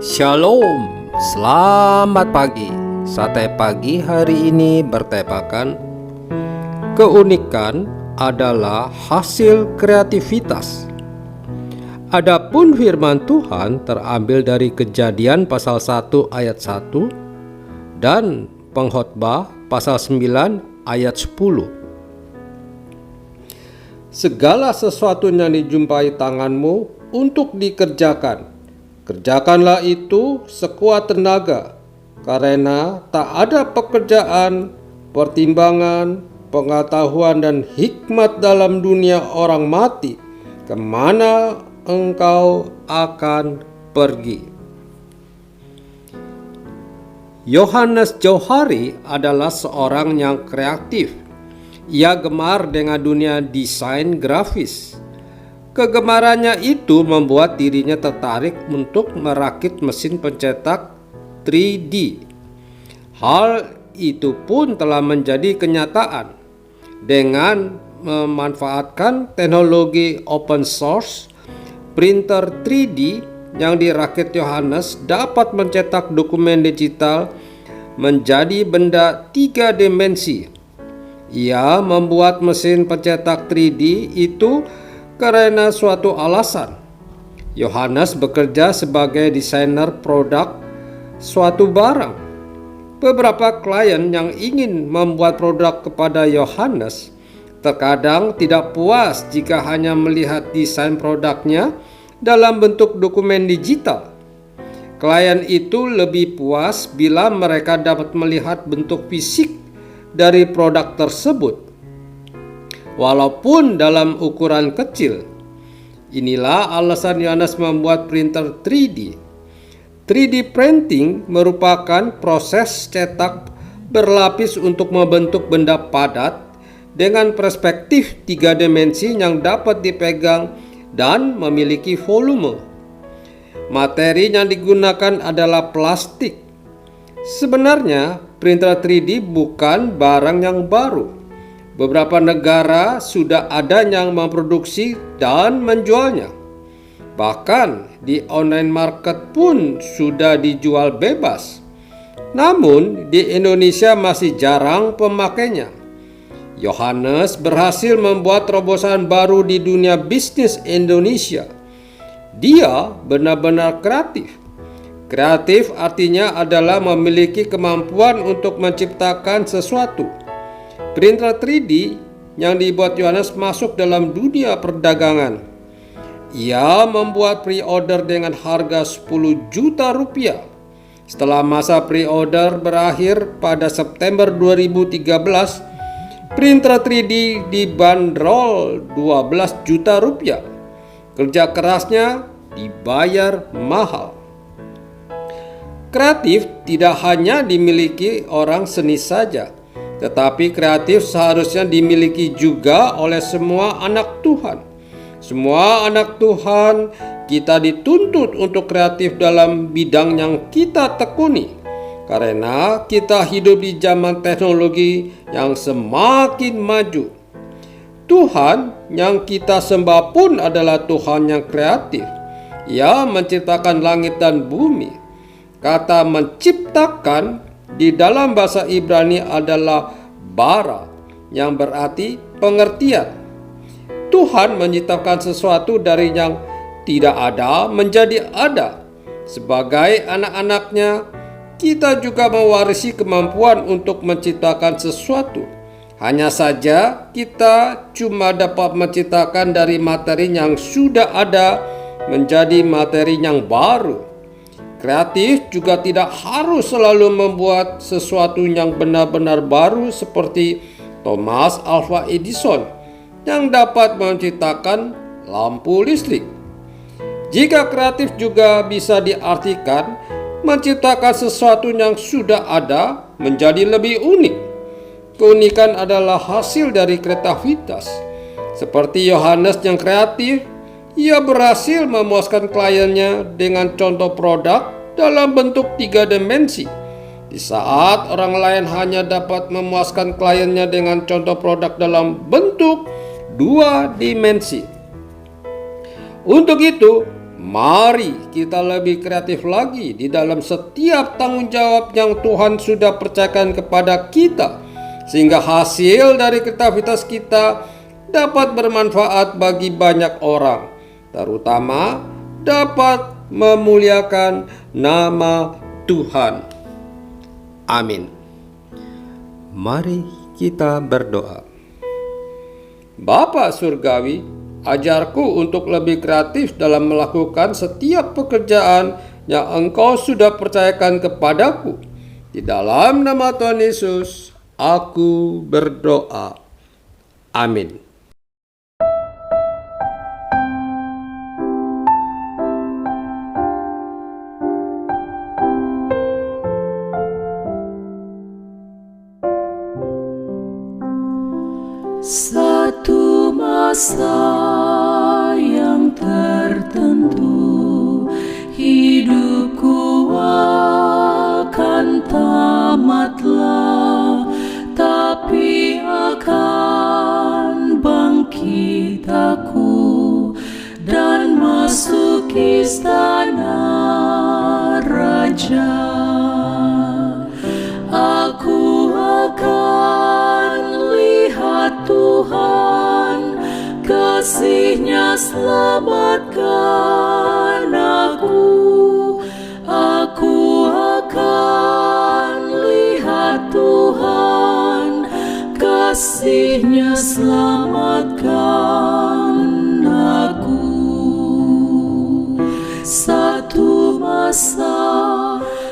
Shalom, selamat pagi. Sate pagi hari ini bertemakan keunikan adalah hasil kreativitas. Adapun firman Tuhan terambil dari Kejadian pasal 1 ayat 1 dan Pengkhotbah pasal 9 ayat 10. Segala sesuatu yang dijumpai tanganmu untuk dikerjakan, kerjakanlah itu sekuat tenaga, karena tak ada pekerjaan, pertimbangan, pengetahuan dan hikmat dalam dunia orang mati kemana engkau akan pergi. Yohanes Johari adalah seorang yang kreatif. Ia gemar dengan dunia desain grafis. Kegemarannya itu membuat dirinya tertarik untuk merakit mesin pencetak 3D. Hal itu pun telah menjadi kenyataan dengan memanfaatkan teknologi open source. Printer 3D yang dirakit Yohanes dapat mencetak dokumen digital menjadi benda 3 dimensi. Ia membuat mesin pencetak 3D itu karena suatu alasan. Yohanes bekerja sebagai desainer produk suatu barang. Beberapa klien yang ingin membuat produk kepada Yohanes terkadang tidak puas jika hanya melihat desain produknya dalam bentuk dokumen digital. Klien itu lebih puas bila mereka dapat melihat bentuk fisik dari produk tersebut, walaupun dalam ukuran kecil. Inilah alasan Yohanes membuat printer 3D. 3D printing merupakan proses cetak berlapis untuk membentuk benda padat dengan perspektif 3 dimensi yang dapat dipegang dan memiliki volume. Materi yang digunakan adalah plastik. Sebenarnya, printer 3D bukan barang yang baru. Beberapa negara sudah ada yang memproduksi dan menjualnya. Bahkan di online market pun sudah dijual bebas. Namun di Indonesia masih jarang pemakainya. Yohanes berhasil membuat terobosan baru di dunia bisnis Indonesia. Dia benar-benar kreatif. Kreatif artinya adalah memiliki kemampuan untuk menciptakan sesuatu. Printer 3D yang dibuat Yohanes masuk dalam dunia perdagangan. Ia membuat pre-order dengan harga 10 juta rupiah. Setelah masa pre-order berakhir pada September 2013, printer 3D dibanderol 12 juta rupiah. Kerja kerasnya dibayar mahal. Kreatif tidak hanya dimiliki orang seni saja, tetapi kreatif seharusnya dimiliki juga oleh semua anak Tuhan. Semua anak Tuhan, kita dituntut untuk kreatif dalam bidang yang kita tekuni, karena kita hidup di zaman teknologi yang semakin maju. Tuhan yang kita sembah pun adalah Tuhan yang kreatif. Ia menciptakan langit dan bumi. Kata menciptakan di dalam bahasa Ibrani adalah bara, yang berarti pengertian. Tuhan menciptakan sesuatu dari yang tidak ada menjadi ada. Sebagai anak-anaknya, kita juga mewarisi kemampuan untuk menciptakan sesuatu. Hanya saja kita cuma dapat menciptakan dari materi yang sudah ada menjadi materi yang baru. Kreatif juga tidak harus selalu membuat sesuatu yang benar-benar baru seperti Thomas Alva Edison yang dapat menciptakan lampu listrik. Jika kreatif juga bisa diartikan menciptakan sesuatu yang sudah ada menjadi lebih unik. Keunikan adalah hasil dari kreativitas. Seperti Yohanes yang kreatif, ia berhasil memuaskan kliennya dengan contoh produk dalam bentuk 3 dimensi. Di saat orang lain hanya dapat memuaskan kliennya dengan contoh produk dalam bentuk 2 dimensi. Untuk itu, Mari kita lebih kreatif lagi di dalam setiap tanggung jawab yang Tuhan sudah percayakan kepada kita, sehingga hasil dari kreativitas kita dapat bermanfaat bagi banyak orang, terutama dapat memuliakan nama Tuhan. Amin. Mari kita berdoa. Bapa Surgawi, ajarku untuk lebih kreatif dalam melakukan setiap pekerjaan yang Engkau sudah percayakan kepadaku. Di dalam nama Tuhan Yesus, aku berdoa. Amin. Satu masa yang tertentu, hidupku akan tamatlah, tapi akan bangkit aku dan masuk istana raja. Aku akan lihat Tuhan, kasih-Nya selamatkan aku. Aku akan lihat Tuhan, kasih-Nya selamatkan aku. Satu masa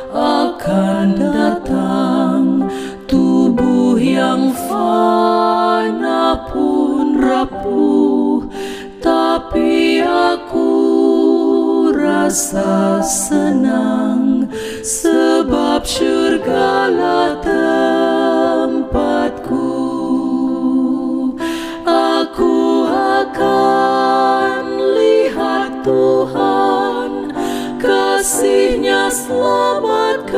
akan datang, tubuh yang fana pun rapuh, tapi aku rasa senang, sebab syurgalah tempatku. Aku akan lihat Tuhan, kasih-Nya selamatkan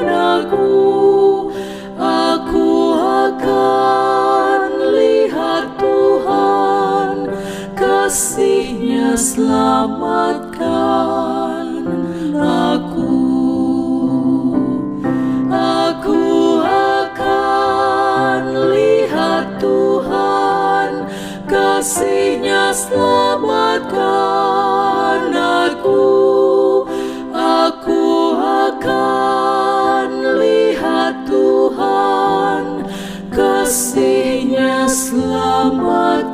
aku. Aku akan lihat Tuhan, kasih-Nya selamatkan aku. Aku akan lihat Tuhan, kasih-Nya selamatkan aku. Aku akan lihat Tuhan, kasih-Nya selamatkan